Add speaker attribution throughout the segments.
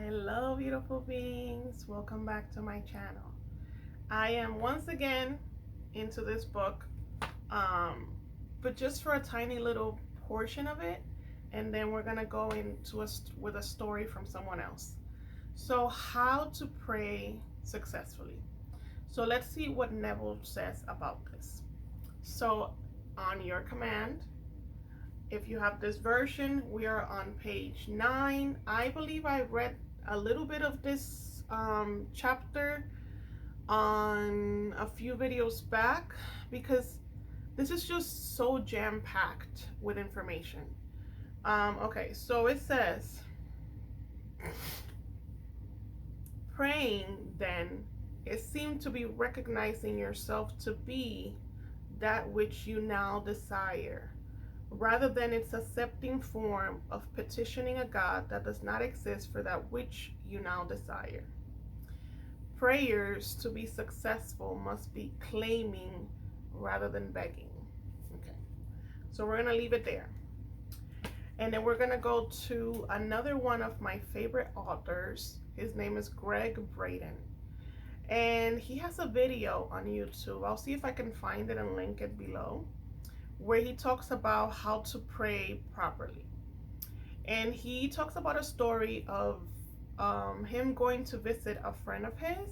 Speaker 1: Hello, beautiful beings. Welcome back to my channel. I am once again into this book, but just for a tiny little portion of it, and then we're gonna go into with a story from someone else. So, how to pray successfully. So let's see what Neville says about this. So, on your command, if you have this version, we are on page 9. I believe I read a little bit of this chapter on a few videos back because this is just so jam-packed with information. Okay, so it says, praying then, it seemed to be recognizing yourself to be that which you now desire, rather than its accepting form of petitioning a God that does not exist for that which you now desire. Prayers to be successful must be claiming rather than begging. Okay, so we're going to leave it there. And then we're going to go to another one of my favorite authors. His name is Gregg Braden. And he has a video on YouTube. I'll see if I can find it and link it below, where he talks about how to pray properly. And he talks about a story of him going to visit a friend of his.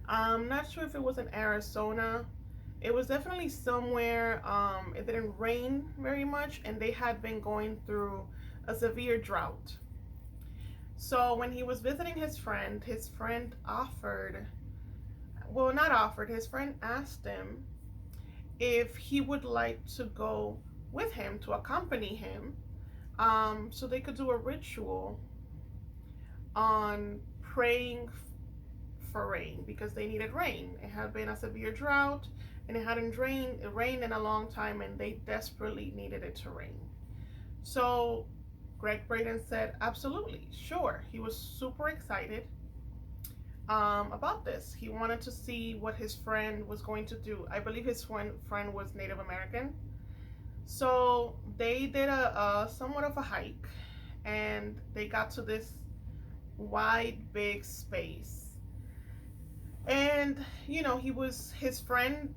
Speaker 1: I'm not sure if it was in Arizona. It was definitely somewhere. It didn't rain very much, and they had been going through a severe drought. So when he was visiting his friend offered, well, not offered, his friend asked him if he would like to go with him, to accompany him, so they could do a ritual on praying for rain, because they needed rain. It had been a severe drought and it hadn't rained in a long time, and they desperately needed it to rain. So Gregg Braden said, absolutely, sure. He was super excited about this. He wanted to see what his friend was going to do. I believe his friend was Native American. So they did a somewhat of a hike, and they got to this wide, big space. And his friend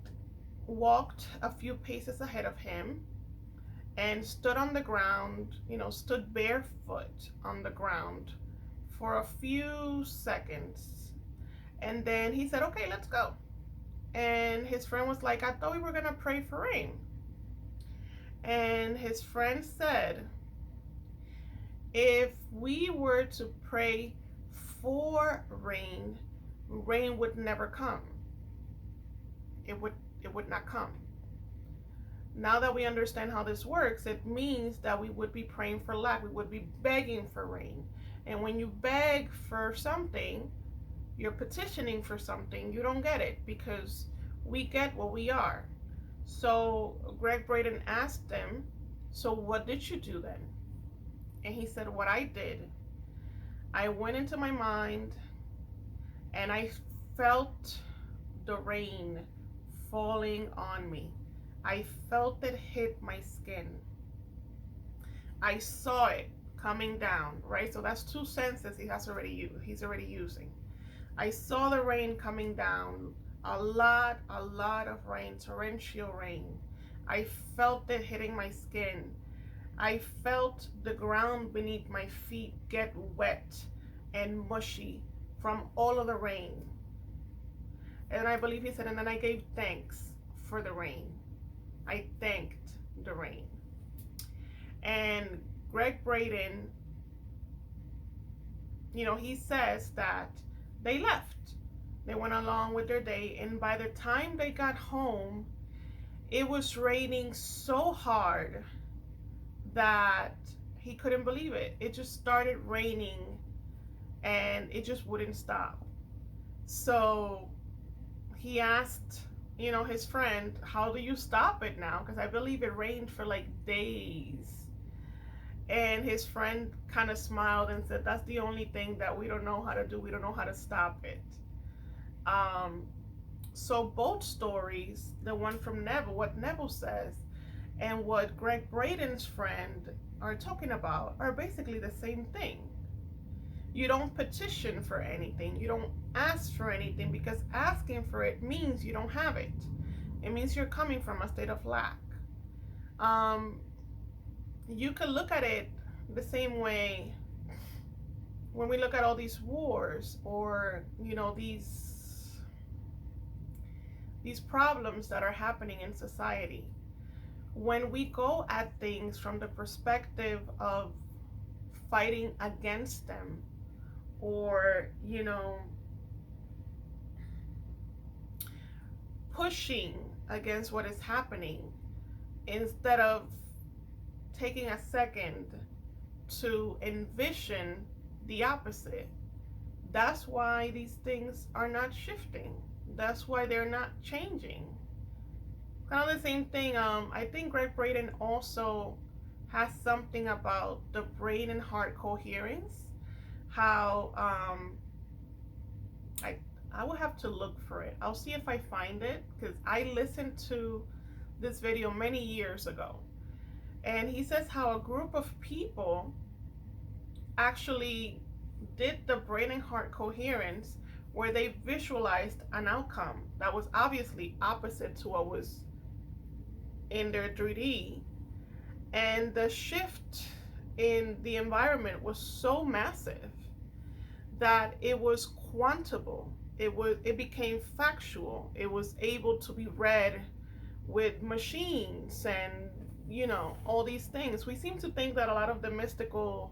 Speaker 1: walked a few paces ahead of him and stood on the ground, stood barefoot on the ground for a few seconds. And then he said, okay, let's go. And his friend was like, I thought we were going to pray for rain. And his friend said, if we were to pray for rain, rain would never come. It would not come. Now that we understand how this works, it means that we would be praying for lack. We would be begging for rain. And when you beg for something, you're petitioning for something, you don't get it, because we get what we are. So Gregg Braden asked him, so what did you do then? And he said, what I did, I went into my mind and I felt the rain falling on me. I felt it hit my skin. I saw it coming down, right? So that's two senses he's already using. I saw the rain coming down, a lot of rain, torrential rain. I felt it hitting my skin. I felt the ground beneath my feet get wet and mushy from all of the rain. And I believe he said, and then I gave thanks for the rain. I thanked the rain. And Gregg Braden, he says that they left. They went along with their day, and by the time they got home, it was raining so hard that he couldn't believe it. It just started raining and it just wouldn't stop. So he asked, his friend, how do you stop it now? Because I believe it rained for like days. And his friend kind of smiled and said, that's the only thing that we don't know how to do. We don't know how to stop it. So both stories, the one from Neville, what Neville says, and what Gregg Braden's friend are talking about, are basically the same thing. You don't petition for anything. You don't ask for anything, because asking for it means you don't have it. It means you're coming from a state of lack. You could look at it the same way when we look at all these wars, or these problems that are happening in society. When we go at things from the perspective of fighting against them, or pushing against what is happening, instead of taking a second to envision the opposite, that's why these things are not shifting. That's why they're not changing. Kind of the same thing. I think Gregg Braden also has something about the brain and heart coherence. How I will have to look for it. I'll see if I find it, because I listened to this video many years ago, and he says how a group of people actually did the brain and heart coherence, where they visualized an outcome that was obviously opposite to what was in their 3D, and the shift in the environment was so massive that it was quantable. It became factual. It was able to be read with machines and all these things. We seem to think that a lot of the mystical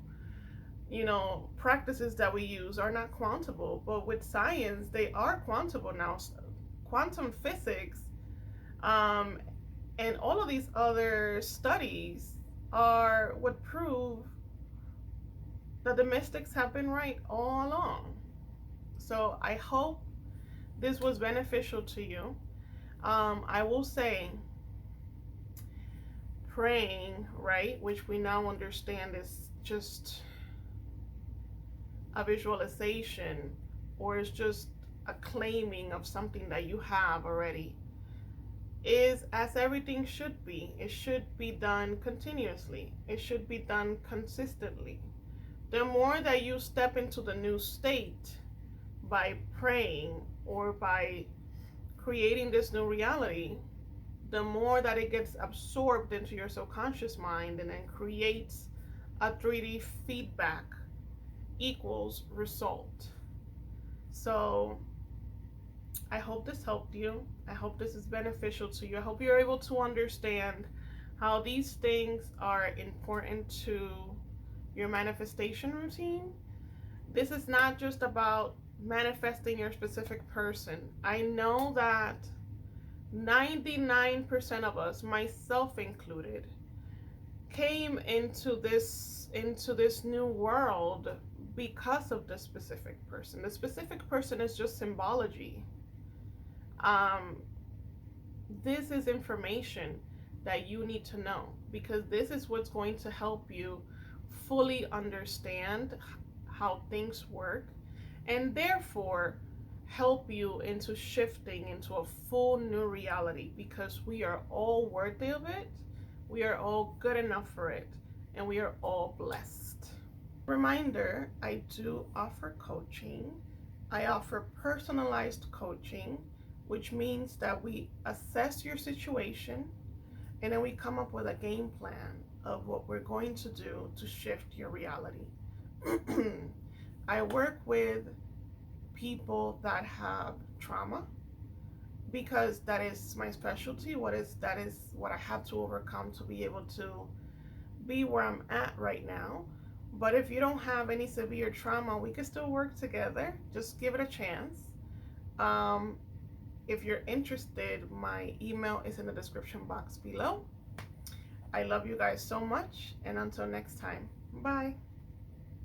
Speaker 1: practices that we use are not quantable, but with science they are quantable now. Quantum physics and all of these other studies are what prove that the mystics have been right all along. So I hope this was beneficial to you. I will say, praying, right, which we now understand is just a visualization, or is just a claiming of something that you have already, is as everything should be. It should be done continuously. It should be done consistently. The more that you step into the new state by praying or by creating this new reality, the more that it gets absorbed into your subconscious mind and then creates a 3D feedback equals result. So I hope this helped you. I hope this is beneficial to you. I hope you're able to understand how these things are important to your manifestation routine. This is not just about manifesting your specific person. I know that 99% of us, myself included, came into this new world because of the specific person. The specific person is just symbology. This is information that you need to know, because this is what's going to help you fully understand how things work, and therefore help you into shifting into a full new reality, because we are all worthy of it. We are all good enough for it, and we are all blessed. Reminder, I do offer coaching. I offer personalized coaching, which means that we assess your situation and then we come up with a game plan of what we're going to do to shift your reality. I work with people that have trauma, because that is my specialty. That is what I have to overcome to be able to be where I'm at right now. But if you don't have any severe trauma, we can still work together. Just give it a chance. If you're interested, my email is in the description box below. I love you guys so much, and until next time, bye.